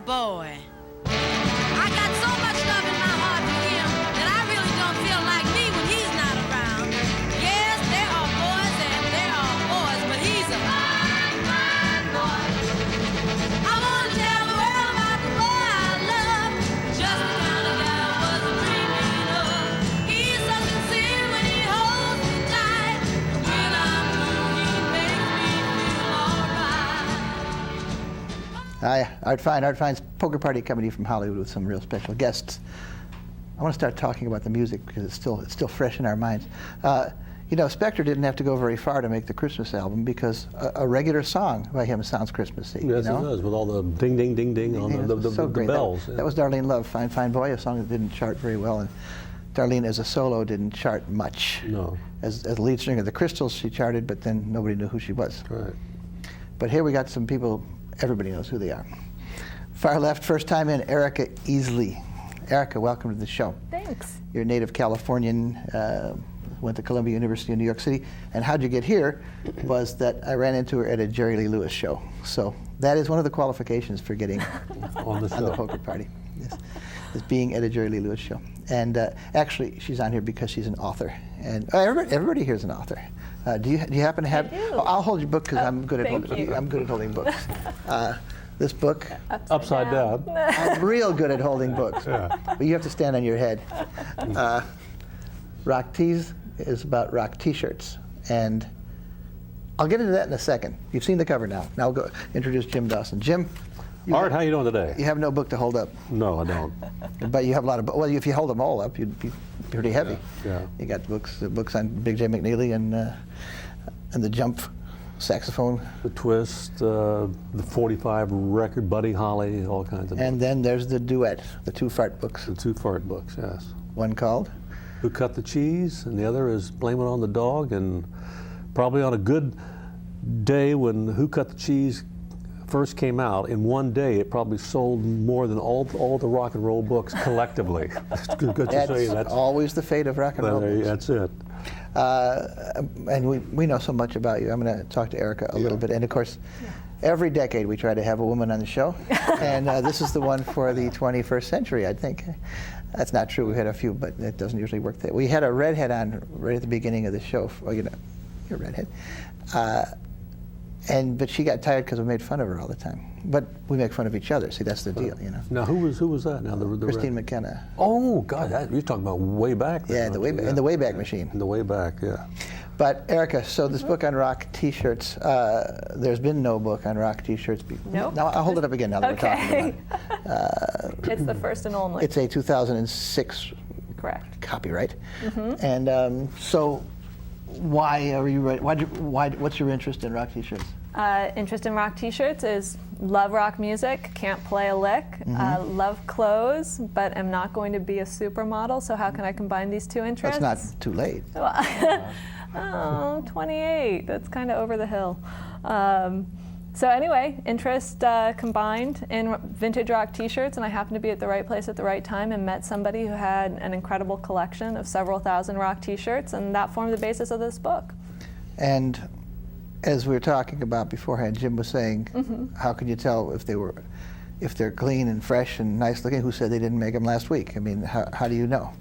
boy. I got so much love in my heart for him that I really don't feel like me when he's not around. Yes, there are boys and there are boys, but he's a fine, fine boy. I want to tell the world about the boy I love, just the kind of guy I was dreaming of. He's so sincere when he holds me tight. When I'm blue, he makes me feel alright. Hi, Art Fine's Poker Party coming to you from Hollywood with some real special guests. I want to start talking about the music because it's still fresh in our minds. You know, Spector didn't have to go very far to make the Christmas album because a regular song by him sounds Christmassy. Yes, you know? it does, with all the ding, ding, ding, ding on the great. bells. That was Darlene Love, Fine, Fine Boy, a song that didn't chart very well. And Darlene as a solo didn't chart much. No. As the lead singer of the Crystals, she charted, but then nobody knew who she was. Right. But here we got some people, everybody knows who they are. Far left, first time in, Erica Easley. Erica, welcome to the show. Thanks. You're a native Californian, went to Columbia University in New York City, and how'd you get here was that I ran into her at a Jerry Lee Lewis show. So that is one of the qualifications for getting On the show. on the Poker Party, is being at a Jerry Lee Lewis show. And actually, she's on here because she's an author. And everybody here is an authher. Do you happen to have? I do. Oh, I'll hold your book because I'm good at thank you. I'm good at holding books. This book, Upside down. I'm real good at holding books. Yeah. But you have to stand on your head. Rock Tease is about rock T-shirts, and I'll get into that in a second. You've seen the cover now. Now I'll go introduce Jim Dawson. Jim, Art, how you doing today? you have no book to hold up, No, I don't. but you have a lot of. Well, if you hold them all up, you'd be pretty heavy. Yeah. You got books on Big J McNeely and the Jump saxophone, The Twist, the 45 record, Buddy Holly, all kinds of and then there's the duet, the two fart books. The two fart books, yes. One called. Who Cut the Cheese, and the other is Blame It on the Dog, and probably on a good day when Who Cut the Cheese first came out, in one day it probably sold more than all the rock and roll books collectively. It's good to That's say that's always the fate of rock and roll books. That's it. And we know so much about you. I'm going to talk to Erica a little bit. And of course, every decade we try to have a woman on the show. And this is the one for the 21st century, I think. That's not true. We had a few, but it doesn't usually work that way. We had a redhead on right at the beginning of the show. Well, you know, you're a redhead. But she got tired because we made fun of her all the time. But we make fun of each other. See, that's the deal, you know. Now, who was that? Now, the Christine McKenna. Oh God, you're talking about way back. Then, Yeah, aren't the you? in the Wayback Machine. In the way back, yeah. But Erica, so this book on rock T-shirts, there's been no book on rock T-shirts before. Nope. Now I'll hold it up again now that we're talking Okay. about it. It's the first and only. It's a 2006 Correct. copyright. And so why are you what's your interest in rock T-shirts? Interest in rock T-shirts is love rock music, can't play a lick, love clothes, but am not going to be a supermodel, so how can I combine these two interests? That's not too late. Oh, 28, that's kind of over the hill. So anyway, interest combined in vintage rock T-shirts, and I happened to be at the right place at the right time and met somebody who had an incredible collection of several thousand rock T-shirts, and that formed the basis of this book. And as we were talking about beforehand, Jim was saying, how can you tell if they're clean and fresh and nice looking? Who said they didn't make them last week? I mean, how do you know?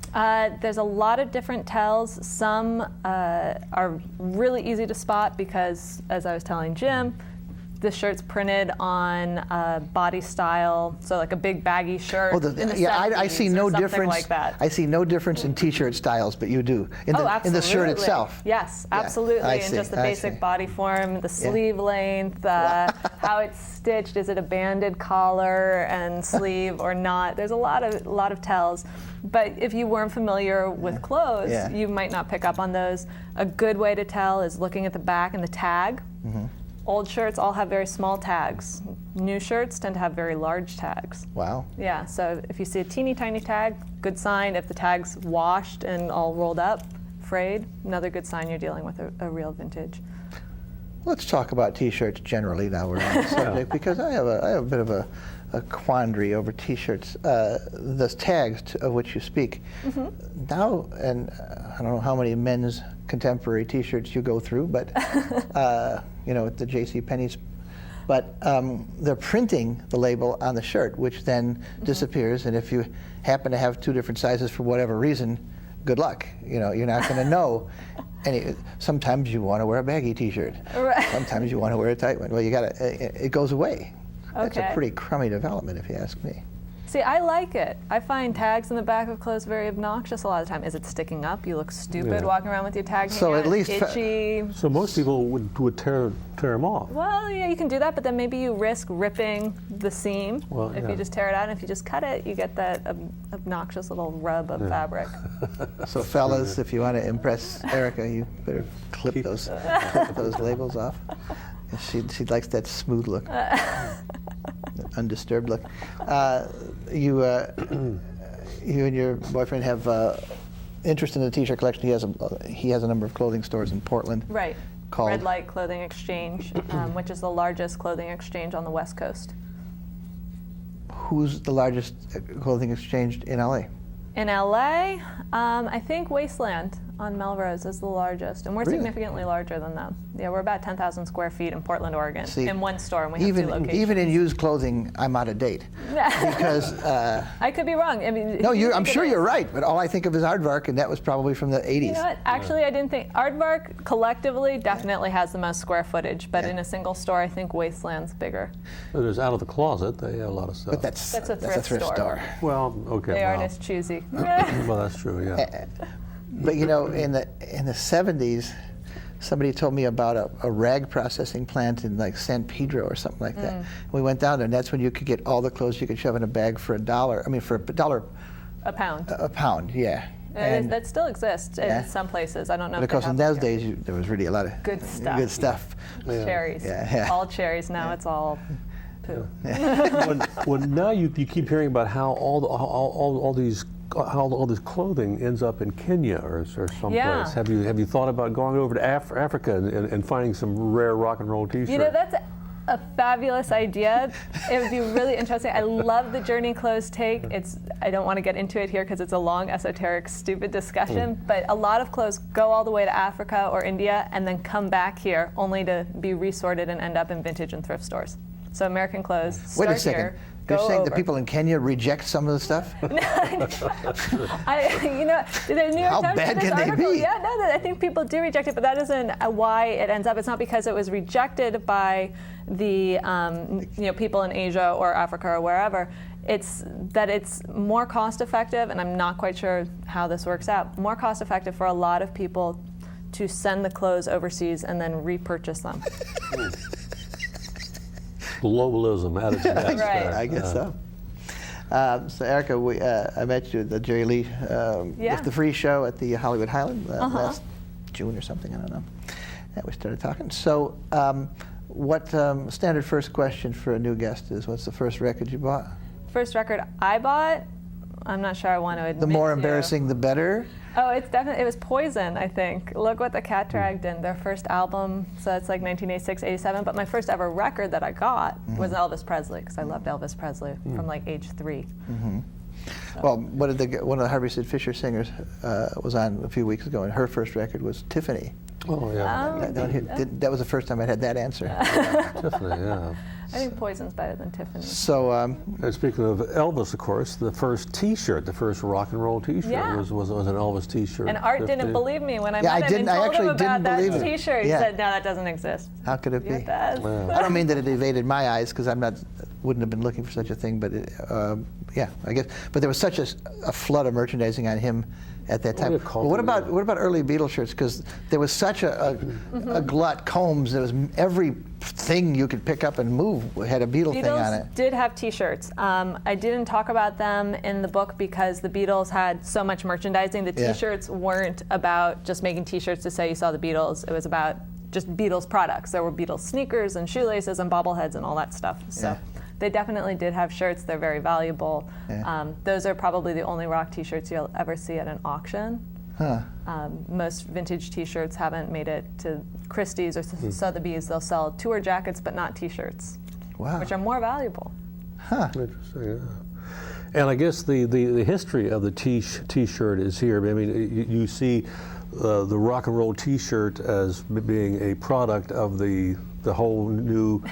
There's a lot of different tells. Some are really easy to spot because, as I was telling Jim, the shirt's printed on body style, so like a big baggy shirt. Oh, in the yeah, I 70s see or no something difference. Like that. I see no difference in T-shirt styles, but you do in the shirt itself. Yes, Yeah, absolutely, I and see, just the I basic see. body form, the sleeve length, how it's stitched. Is it a banded collar and sleeve or not? There's a lot of tells. But if you weren't familiar with clothes, you might not pick up on those. A good way to tell is looking at the back and the tag. Old shirts all have very small tags. New shirts tend to have very large tags. Wow. Yeah, so if you see a teeny tiny tag, good sign. If the tag's washed and all rolled up, frayed, another good sign you're dealing with a real vintage. Let's talk about T-shirts generally now we're on the subject, because I have a bit of a quandary over T-shirts. The tags of which you speak. Now, and I don't know how many men's contemporary T-shirts you go through, but you know, at the J.C. Penney's But they're printing the label on the shirt, which then disappears. And if you happen to have two different sizes for whatever reason, good luck. You know, you're not going to know. Sometimes you want to wear a baggy T-shirt. Right. Sometimes you want to wear a tight one. Well, you got to. It goes away. That's a Okay. pretty crummy development, if you ask me. See, I like it. I find tags in the back of clothes very obnoxious a lot of the time. Is it sticking up? You look stupid walking around with your tag hanging So out. at least itchy. So most people would tear them off. Well, yeah, you can do that, but then maybe you risk ripping the seam. Well, if yeah. you just tear it out, and if you just cut it, you get that obnoxious little rub of fabric. So fellas, if you want to impress Erica, you better clip those labels off. She likes that smooth look, undisturbed look. You and your boyfriend have interest in the T-shirt collection. He has a number of clothing stores in Portland. Right. Called Red Light Clothing Exchange, which is the largest clothing exchange on the West Coast. Who's the largest clothing exchange in LA? In LA, I think Wasteland on Melrose is the largest, and we're Really? significantly larger than them. Yeah, we're about 10,000 square feet in Portland, Oregon, See, in one store, and we have two locations. even in used clothing, I'm out of date because. I could be wrong. I mean, No, you I'm think sure it you're is. right, but all I think of is Aardvark, and that was probably from the 80s. You know what? Actually, I didn't think Aardvark collectively definitely has the most square footage, but in a single store, I think Wasteland's bigger. There's Out of the Closet. They have a lot of stuff. But that's a thrift store. Well, okay. They well, are just choosy. well, that's true. Yeah. But you know, in the 70s, somebody told me about a rag processing plant in like San Pedro or something like that. We went down there, and that's when you could get all the clothes you could shove in a bag for $1. I mean, for $1 A pound. a pound, yeah. That still exists Yeah. in some places. I don't know. But of if course, they in have those it here. days, there was really a lot of Good stuff. Good stuff. Cherries. Yeah. All cherries. Now it's all poo. when now you keep hearing about how all this clothing ends up in Kenya or someplace. Yeah. Have you thought about going over to Africa and finding some rare rock and roll T-shirts? You know, that's a fabulous idea. It would be really interesting. I love the journey clothes take. I don't want to get into it here because it's a long, esoteric, stupid discussion, but a lot of clothes go all the way to Africa or India and then come back here only to be resorted and end up in vintage and thrift stores. So American clothes Wait start a second. here, You're go saying over. the people in Kenya reject some of the stuff? The New York How Times bad did this can they article. be? Yeah, no, I think people do reject it, but that isn't why it ends up. It's not because it was rejected by the people in Asia or Africa or wherever. It's that it's more cost effective, and I'm not quite sure how this works out. More cost effective for a lot of people to send the clothes overseas and then repurchase them. Globalism at its best. Right. I guess so. So Erica, I met you at the Jerry Lee the free show at the Hollywood Highland last June or something, I don't know. And we started talking. So what standard first question for a new guest is, what's the first record you bought? First record I bought, I'm not sure I want to admit The more to. embarrassing, the better? Oh, it was Poison, I think. Look What the Cat Dragged In, their first album. So it's like 1986, 87. But my first ever record that I got was Elvis Presley, because I loved Elvis Presley from like age 3. Well, one of the Harvey Sid Fisher singers was on a few weeks ago, and her first record was Tiffany. Oh yeah. That was the first time I'd had that answer. Tiffany, yeah. I think Poison's better than Tiffany. So, And speaking of Elvis, of course, the first T-shirt, the first rock and roll T-shirt was an Elvis T-shirt. And Art didn't believe me when I Yeah, met him and told him actually about didn't that believe it. T-shirt. He Yeah. said, "No, that doesn't exist." how could it be? It does. I don't mean that it evaded my eyes, because wouldn't have been looking for such a thing, but yeah, I guess. But there was such a flood of merchandising on him at that time. yeah, Well, what about early Beatles shirts? Because there was such a glut. Combs. There was everything you could pick up and move had a Beatle thing on it. Beatles did have T-shirts. I didn't talk about them in the book because the Beatles had so much merchandising. The Yeah. T-shirts weren't about just making T-shirts to say you saw the Beatles. It was about just Beatles products. There were Beatles sneakers and shoelaces and bobbleheads and all that stuff. So Yeah. they definitely did have shirts. They're very valuable. Yeah. Those are probably the only rock T-shirts you'll ever see at an auction. Huh. Most vintage T-shirts haven't made it to Christie's or Sotheby's. They'll sell tour jackets, but not T-shirts, Wow. which are more valuable. Interesting, yeah. And I guess the history of the T-shirt is here. I mean, you see the rock and roll T-shirt as being a product of the whole new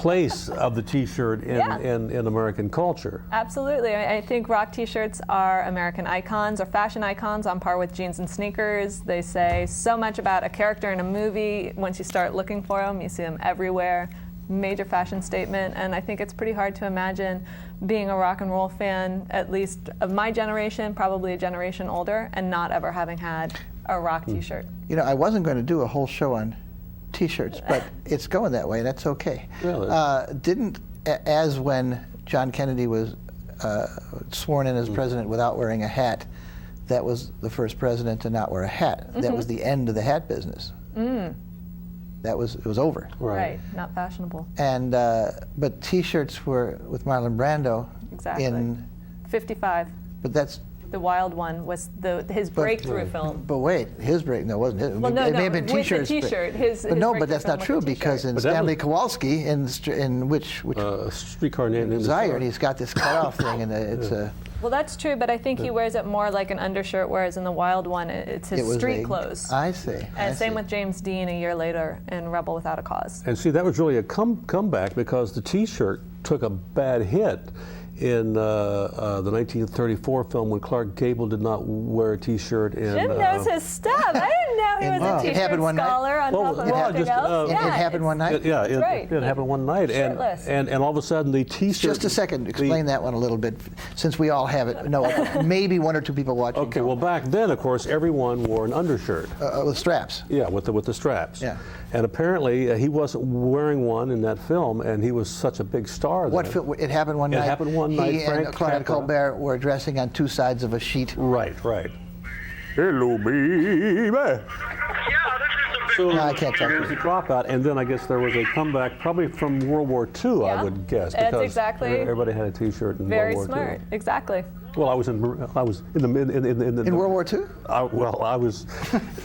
place of the T-shirt Yeah. in American culture. Absolutely. I think rock T-shirts are American icons or fashion icons on par with jeans and sneakers. They say so much about a character in a movie. Once you start looking for them, you see them everywhere. Major fashion statement, and I think it's pretty hard to imagine being a rock and roll fan, at least of my generation, probably a generation older, and not ever having had a rock T-shirt. You know, I wasn't going to do a whole show on T-shirts, but it's going that way, and that's okay. Really? As when John Kennedy was sworn in as president without wearing a hat, that was the first president to not wear a hat. That was the end of the hat business. It was over. Right, not fashionable. And but T-shirts were with Marlon Brando. Exactly. In 55. But that's. The Wild One was his breakthrough film. But wait, his break? No, it wasn't his. Well, no, it may have been T-shirts. With the T-shirt, but no, but that's not true because in Stanley was, Kowalski, in which Streetcar Named Desire, and he's got this cutoff thing, and it's a. Well, that's true, but I think he wears it more like an undershirt, whereas in the Wild One, it's his street clothes. I see. And same with James Dean a year later in Rebel Without a Cause. And see, that was really a comeback because the T-shirt took a bad hit in the 1934 film when Clark Gable did not wear a T-shirt. Jim knows his stuff. I didn't know he was a T-shirt scholar on top of everything else. It happened one night? It happened one night. And all of a sudden the T-shirt... Just a second, explain that one a little bit, since we all have it. No, maybe one or two people watching. Okay, well back then, of course, everyone wore an undershirt. With straps. Yeah, with the straps. Yeah. And apparently he wasn't wearing one in that film, and he was such a big star. What film? It happened one night. It happened one night. He and Claudette Colbert were dressing on two sides of a sheet. Right. Hello, baby. So no, I can't there was a dropout, and then I guess there was a comeback, probably from World War II, I would guess. That's because exactly. Everybody had a T-shirt in Very World War smart. II. Exactly. Well, I was in World War II. I was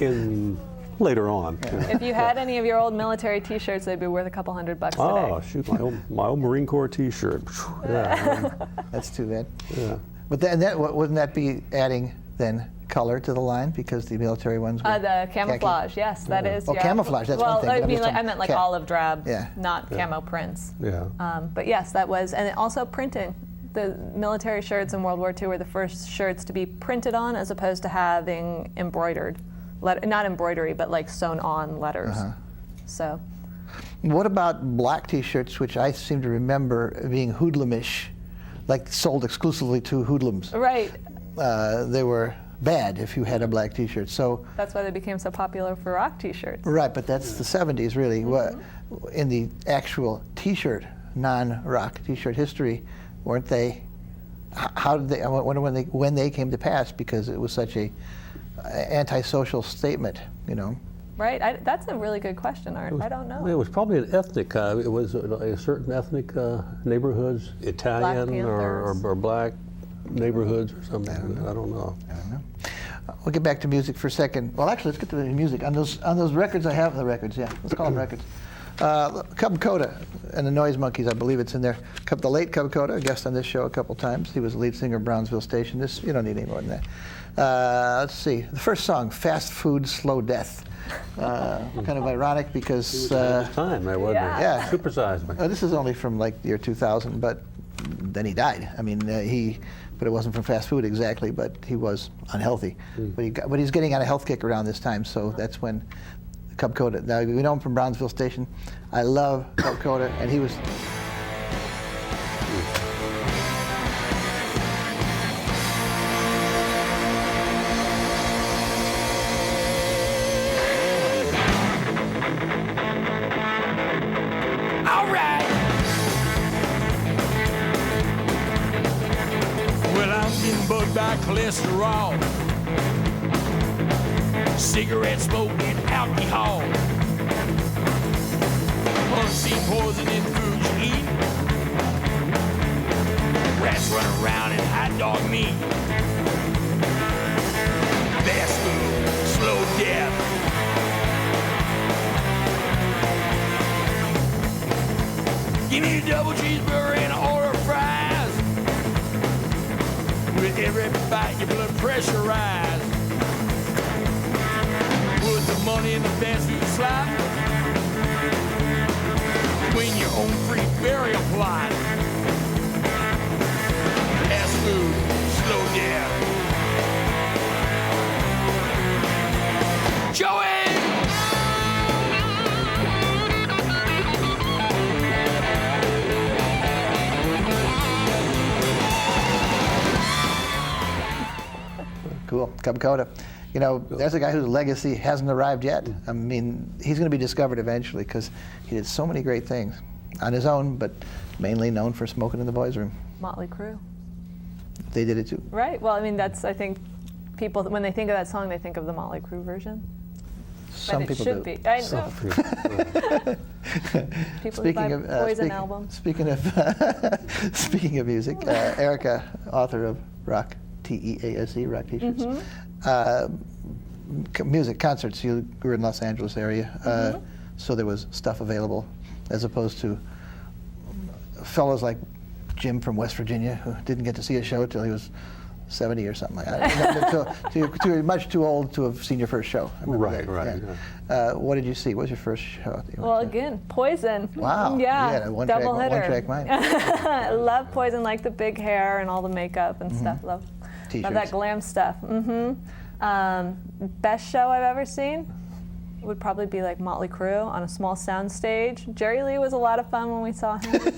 in. Later on. Yeah. You know. If you had any of your old military T-shirts, they'd be worth a couple $100 today. Oh, shoot, my old Marine Corps T-shirt. Yeah. That's too bad. Yeah. But wouldn't that be adding then color to the line because the military ones were the camouflage, khaki? Yes, that is. Oh, yeah. camouflage, that's one thing. I meant like olive drab, yeah. not camo prints. Yeah. But yes, that was, and also printing. The military shirts in World War II were the first shirts to be printed on as opposed to having embroidered. Not embroidery, but like sewn on letters. So. What about black T-shirts, which I seem to remember being hoodlumish, like sold exclusively to hoodlums? Right. They were bad if you had a black T-shirt. So that's why they became so popular for rock T-shirts. Right, but that's the 70s, really. In the actual T-shirt, non-rock T-shirt history, weren't they? How did they? I wonder when they came to pass, because it was such a antisocial statement, you know. Right. That's a really good question, Art. I don't know. It was probably an ethnic. It was a certain ethnic neighborhoods, Italian or black neighborhoods or something. I don't know. We'll get back to music for a second. Well, actually, let's get to the music. On those records, I have the records. Yeah, let's call them records. Cub Koda and the Noise Monkeys, I believe it's in there. The late Cub Koda, a guest on this show a couple times. He was the lead singer of Brownsville Station. You don't need any more than that. Let's see. The first song, Fast Food, Slow Death. Kind of ironic because... time there, wasn't it? Yeah. Supersized me. This is only from like the year 2000, but then he died. I mean, but it wasn't from fast food exactly, but he was unhealthy. But he's getting on a health kick around this time, so that's when Cub Koda. Now, we know him from Brownsville Station. I love Cub Koda, and he was... By cholesterol, cigarette smoke and alcohol, unseen poison in food you eat, rats running around in hot dog meat, fast food, slow death. Give me a double cheeseburger and an order of fries. With every bite, your blood pressure rise. Put the money in the fast food slot. Win your own free Cool. Cub Koda. You know, there's a guy whose legacy hasn't arrived yet. I mean, he's going to be discovered eventually because he did so many great things on his own, but mainly known for Smokin' in the Boys' Room. Motley Crue. They did it too. Right. Well, I mean, that's, I think, people, when they think of that song, they think of the Motley Crue version. Some but it people should do. be. I know. People who buy Poison album. Speaking of music, Erica, author of Rock, T-E-A-S-E, Rock T-shirts. Music, concerts, you grew in Los Angeles area, so there was stuff available as opposed to fellows like Jim from West Virginia who didn't get to see a show till he was 70 or something like that. You're much too old to have seen your first show. Right. What did you see? What was your first show? Well, again, Poison. Wow. Yeah, double hitter. One-track mind. I love Poison, like the big hair and all the makeup and stuff. Love that glam stuff. Best show I've ever seen would probably be like Motley Crue on a small sound stage. Jerry Lee was a lot of fun when we saw him.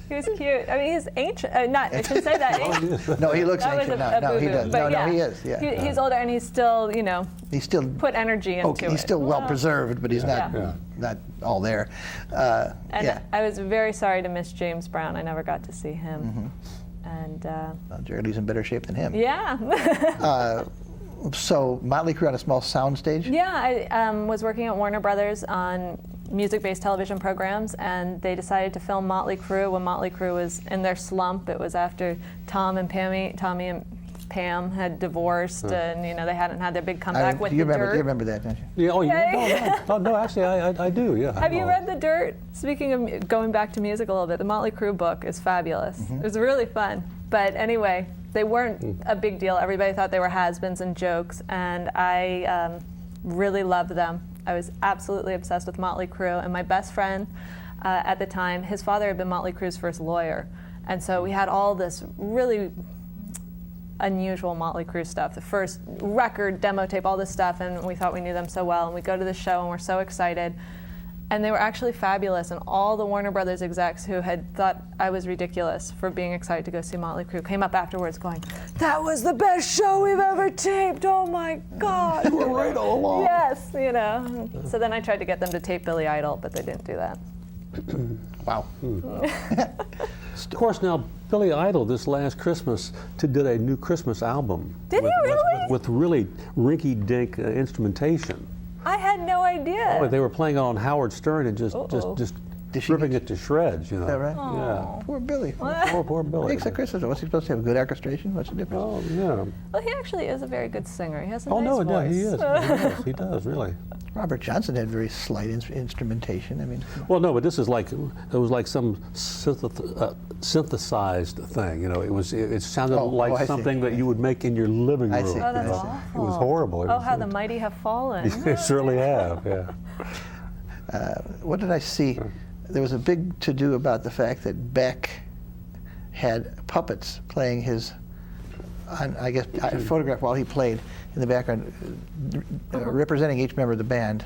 He was cute. I mean, he's ancient. I shouldn't say that. No, he looks ancient. No, he does. No, he is. Yeah. He's older and he's still, he's still put energy into it. He's still well preserved, but he's not all there. I was very sorry to miss James Brown. I never got to see him. And Jerry Lee's in better shape than him. Yeah. So Motley Crue on a small sound stage? Yeah, I was working at Warner Brothers on music-based television programs, and they decided to film Motley Crue when Motley Crue was in their slump. It was after Tommy and Pam had divorced, and they hadn't had their big comeback with The Dirt. You remember that, don't you? Yeah. No, actually, I do. Yeah. Have you read The Dirt? Speaking of going back to music a little bit, the Motley Crue book is fabulous. It was really fun. But anyway, they weren't a big deal. Everybody thought they were has-beens and jokes, and I really loved them. I was absolutely obsessed with Motley Crue, and my best friend at the time, his father had been Motley Crue's first lawyer, and so we had all this really unusual Motley Crue stuff, the first record, demo tape, all this stuff, and we thought we knew them so well, and we go to the show and we're so excited. And they were actually fabulous, and all the Warner Brothers execs who had thought I was ridiculous for being excited to go see Motley Crue came up afterwards going, "That was the best show we've ever taped, oh my God." You were right all along. Yes, So then I tried to get them to tape Billy Idol, but they didn't do that. Wow. Of course, now Billy Idol this last Christmas did a new Christmas album. Did he really? With really rinky-dink instrumentation. I had no idea. Oh, they were playing it on Howard Stern and just ripping it to sripping it to shreds. Is that right? Yeah. Poor Billy. Poor Billy. It's a Christmas. What's he supposed to have? Good orchestration? What's the difference? Oh, yeah. Well, he actually is a very good singer. He has a nice voice. He is. He does, really. Robert Johnson had very slight instrumentation. I mean. Well, no, but this is like some synthesized thing. It sounded like something that you would make in your living room. I see. Oh, that's awful. It was horrible. Oh, how the mighty have fallen. They certainly have. Yeah. What did I see? There was a big to-do about the fact that Beck had puppets playing his, a photograph while he played in the background, representing each member of the band.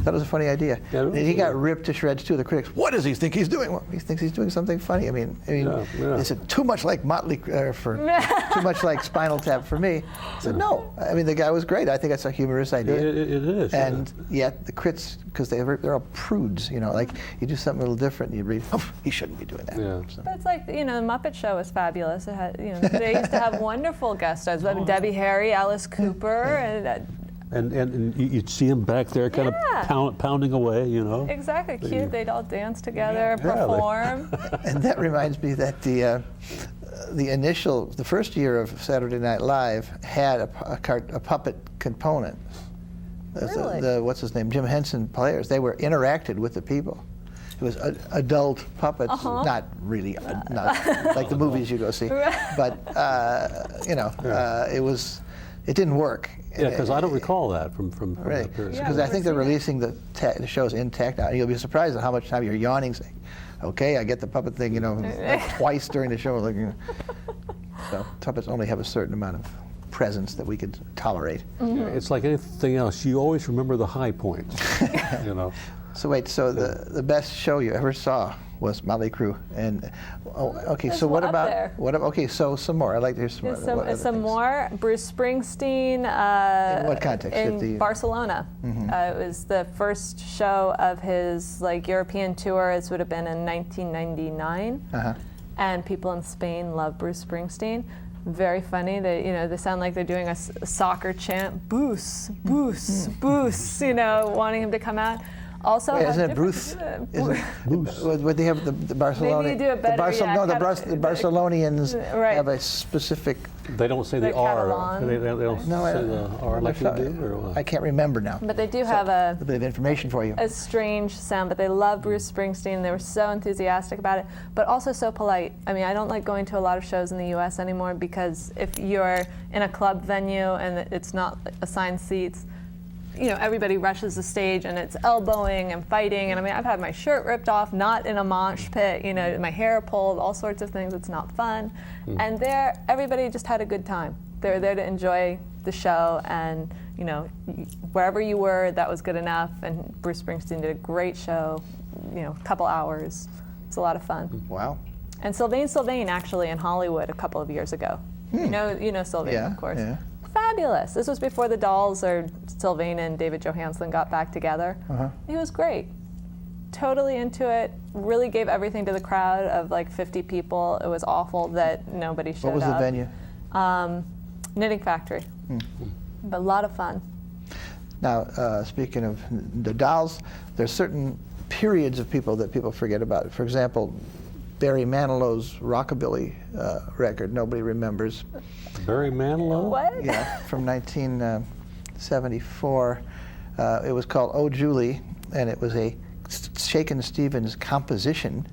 That was a funny idea. Yeah, and he got ripped to shreds too. The critics, what does he think he's doing? Well, he thinks he's doing something funny. Is it too much like Motley too much like Spinal Tap for me? I said no. I mean, the guy was great. I think that's a humorous idea. It is. And yet the critics, because they're all prudes, like you do something a little different, you read, he shouldn't be doing that. Yeah. So. But it's like, the Muppet Show was fabulous. It had, they used to have wonderful guest stars. Debbie Harry, Alice Cooper, and you'd see him back there kind of pounding away, Exactly, cute. They'd all dance together, perform. And that reminds me that the first year of Saturday Night Live had a puppet component. Really? What's his name? Jim Henson players. They were interacted with the people. It was adult puppets, not really, not like the movies you go see, but it didn't work. Yeah, because I don't recall that from right. that period. Because I think they're releasing the shows intact now. You'll be surprised at how much time you're yawning, saying, "Okay, I get the puppet thing," like twice during the show. So puppets only have a certain amount of presence that we could tolerate. It's like anything else. You always remember the high points, So wait, so the best show you ever saw was Motley Crue, and okay. There's So a what lot about there. Okay, so some more. I'd like to hear some more. There's What other some things? more. Bruce Springsteen. In what context? At In the- Barcelona. It was the first show of his European tour. This would have been in 1999. Uh-huh. And people in Spain love Bruce Springsteen. Very funny. They sound like they're doing a soccer chant. Bruce, Bruce, Bruce. Wanting him to come out. Also, Wait, have isn't it different- Bruce? Would they have the Barcelona? Maybe you do it better, yeah, the Barcelonians right. have a specific. They don't say the They're R. Catalan. They don't No, say the R like we do, or what? I can't remember now. But they do have a bit of information for you. strange sound, but they love Bruce Springsteen. They were so enthusiastic about it, but also so polite. I mean, I don't like going to a lot of shows in the U.S. anymore because if you're in a club venue and it's not assigned seats, everybody rushes the stage and it's elbowing and fighting. And I mean, I've had my shirt ripped off, not in a mosh pit, my hair pulled, all sorts of things. It's not fun. And there, everybody just had a good time. They were there to enjoy the show, and wherever you were, that was good enough. And Bruce Springsteen did a great show, a couple hours. It's a lot of fun. Wow. And Sylvain actually in Hollywood a couple of years ago. You know Sylvain, Yeah, of course. yeah. Fabulous. This was before the Dolls or Sylvain and David Johansen got back together. He was great. Totally into it. Really gave everything to the crowd of 50 people. It was awful that nobody showed up. What was the venue? Knitting Factory. But a lot of fun. Now, speaking of the Dolls, there's certain periods of people that people forget about. For example, Barry Manilow's Rockabilly record, nobody remembers. Barry Manilow? What? Yeah, from 1974. It was called Oh Julie, and it was a Shakin' Stevens composition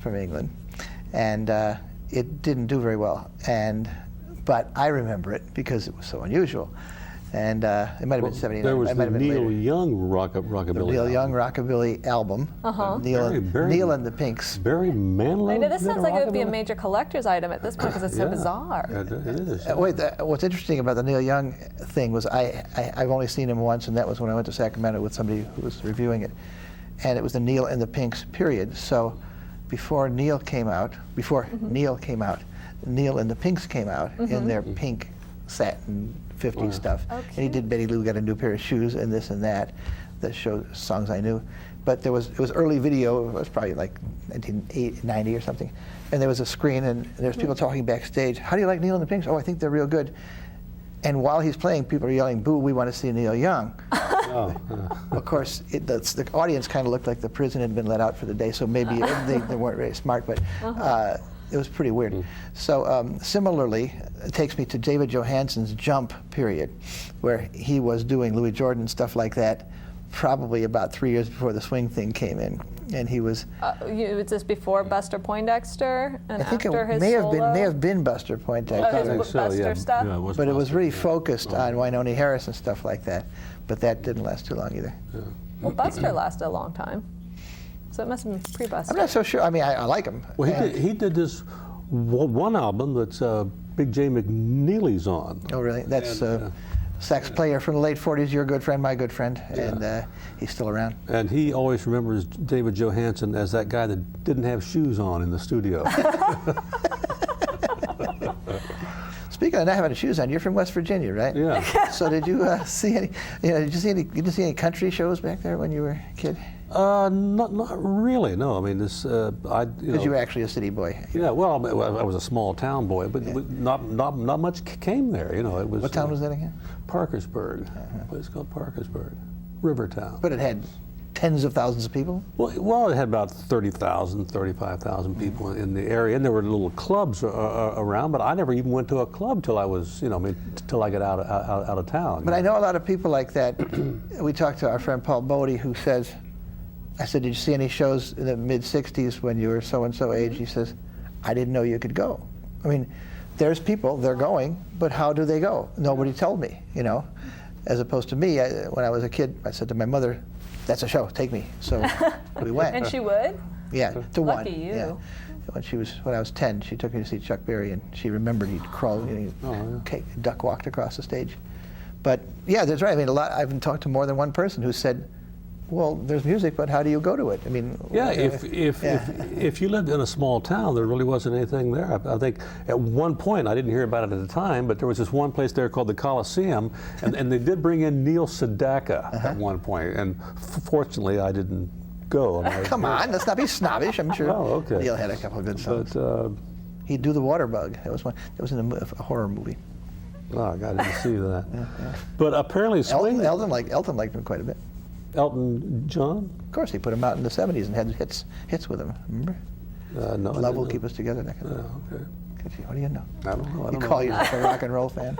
from England, and it didn't do very well. But I remember it because it was so unusual. And it might have been 79. There was it might the have been Neil later. Young Rockabilly. The Neil Young Rockabilly album. Neil and the Pinks. Barry Manilow? I know this did sounds like it would be a rockabilly? major collector's item at this point because it's so Yeah. bizarre. It is. Wait, what's interesting about the Neil Young thing was I've only seen him once, and that was when I went to Sacramento with somebody who was reviewing it. And it was the Neil and the Pinks period. So before Neil came out, Neil and the Pinks came out in their pink satin 50s stuff. Okay. And he did Betty Lou Got a New Pair of Shoes and this and that showed songs I knew. But it was early video. It was probably like 1990 or something. And there was a screen, and there's people talking backstage. How do you like Neil and the Pinks? Oh, I think they're real good. And while he's playing, people are yelling, "Boo, we want to see Neil Young." Of course, the audience kind of looked like the prison had been let out for the day, so maybe they weren't very smart, but it was pretty weird. So similarly, it takes me to David Johansen's Jump period, where he was doing Louis Jordan, stuff like that, probably about 3 years before the swing thing came in. And he was... Was this before Buster Poindexter and I think after it his may solo? have been Buster Poindexter. his think so, Buster yeah. stuff? Yeah, But it was Buster, really yeah. focused on Wynonie Harris and stuff like that. But that didn't last too long either. Well, Buster lasted a long time. So it must have been pre-Buster. I'm not so sure. I mean, I like him. Well, he did this one album that's Big J McNeely's on. Oh, really? That's And, sax player from the late 40s, your good friend, my good friend, and he's still around. And he always remembers David Johansen as that guy that didn't have shoes on in the studio. Speaking of not having shoes on, you're from West Virginia, right? Yeah. So did you see any? Did you see any country shows back there when you were a kid? Not really. No, I mean this. Because you were actually a city boy. Yeah, well, I was a small town boy, but not much came there. It was. What town was that again? Parkersburg. A place called Parkersburg, Rivertown. But it had tens of thousands of people. Well, it had about 30,000, 35,000 people in the area, and there were little clubs around. But I never even went to a club till I was, till I got out of town. But I know a lot of people like that. We talked to our friend Paul Bodie, who says, I said, did you see any shows in the mid-'60s when you were so-and-so age? He says, I didn't know you could go. I mean, there's people, they're going, but how do they go? Nobody told me, As opposed to me, when I was a kid, I said to my mother, that's a show, take me. So we went. And she would? Yeah, to one. Lucky you. Yeah. When I was 10, she took me to see Chuck Berry, and she remembered he'd crawl, duck walked across the stage. But yeah, that's right. I mean, I've talked to more than one person who said, Well, there's music, but how do you go to it? I mean, Yeah, if you lived in a small town, there really wasn't anything there. I think at one point, I didn't hear about it at the time, but there was this one place there called the Coliseum, and they did bring in Neil Sedaka at one point, and fortunately, I didn't go. Come on, let's not be snobbish. I'm sure Oh, okay. Neil had a couple of good songs. But He'd do the Water Bug. That was one. That was in a horror movie. oh, I didn't see that. But apparently, swing. Elton liked him quite a bit. Elton John? Of course, he put him out in the '70s and had hits with him. Remember? No, I Love will didn't keep us together. That kind of know. Okay. thing. What do you know? I don't know. You call yourself a rock and roll fan?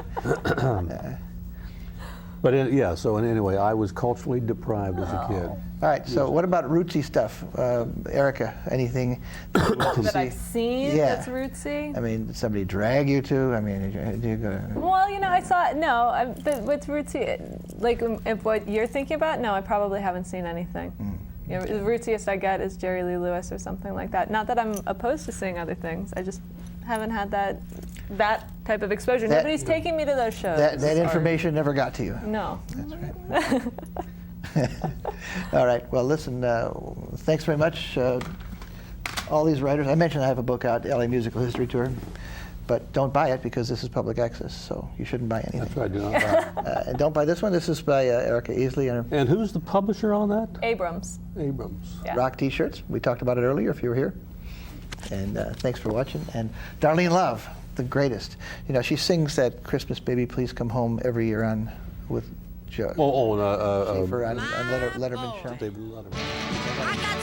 But yeah, so anyway, I was culturally deprived as a kid. All right, so what about rootsy stuff? Erica, anything that you want to That see? I've seen Yeah. that's rootsy. I mean, did somebody drag you to? I mean, did you go? Well, you know, I saw with rootsy, like if what you're thinking about. No, I probably haven't seen anything. You know, the rootsiest I get is Jerry Lee Lewis or something like that. Not that I'm opposed to seeing other things. I just haven't had that type of exposure. Nobody's taking me to those shows. That information never got to you. No. That's right. All right. Well, listen. Thanks very much. All these writers. I mentioned I have a book out, LA Musical History Tour, but don't buy it because this is public access, so you shouldn't buy anything. That's right, do not buy. And don't buy this one. This is by Erica Easley And who's the publisher on that? Abrams. Abrams. Yeah. Rock T-shirts. We talked about it earlier. If you were here. And thanks for watching. And Darlene Love, the greatest. You know, she sings that "Christmas Baby Please Come Home" every year on with Joe. Oh, Schaefer on Letterman show. David Letterman. I got